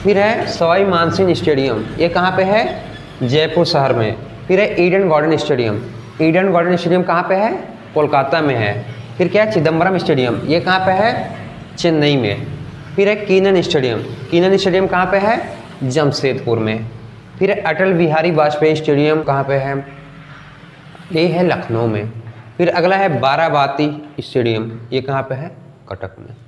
फिर है सवाई मानसिंह स्टेडियम, ये कहाँ पे है? जयपुर शहर में। फिर है Eden garden stadium, Eden garden stadium कहाँ पे है? कोलकाता में है। फिर क्या है? चिदम्बरम स्टेडियम, ये कहाँ पे है? चेन्नई में। फिर है कीनन स्टेडियम, कीनन स्टेडियम कहाँ पे है? जमशेदपुर में। फिर है अटल बिहारी वाजपेयी स्टेडियम, कहाँ पे है? ये है लखनऊ में। फिर अगला है बाराबाती स्टेडियम, ये कहाँ पे है? कटक में।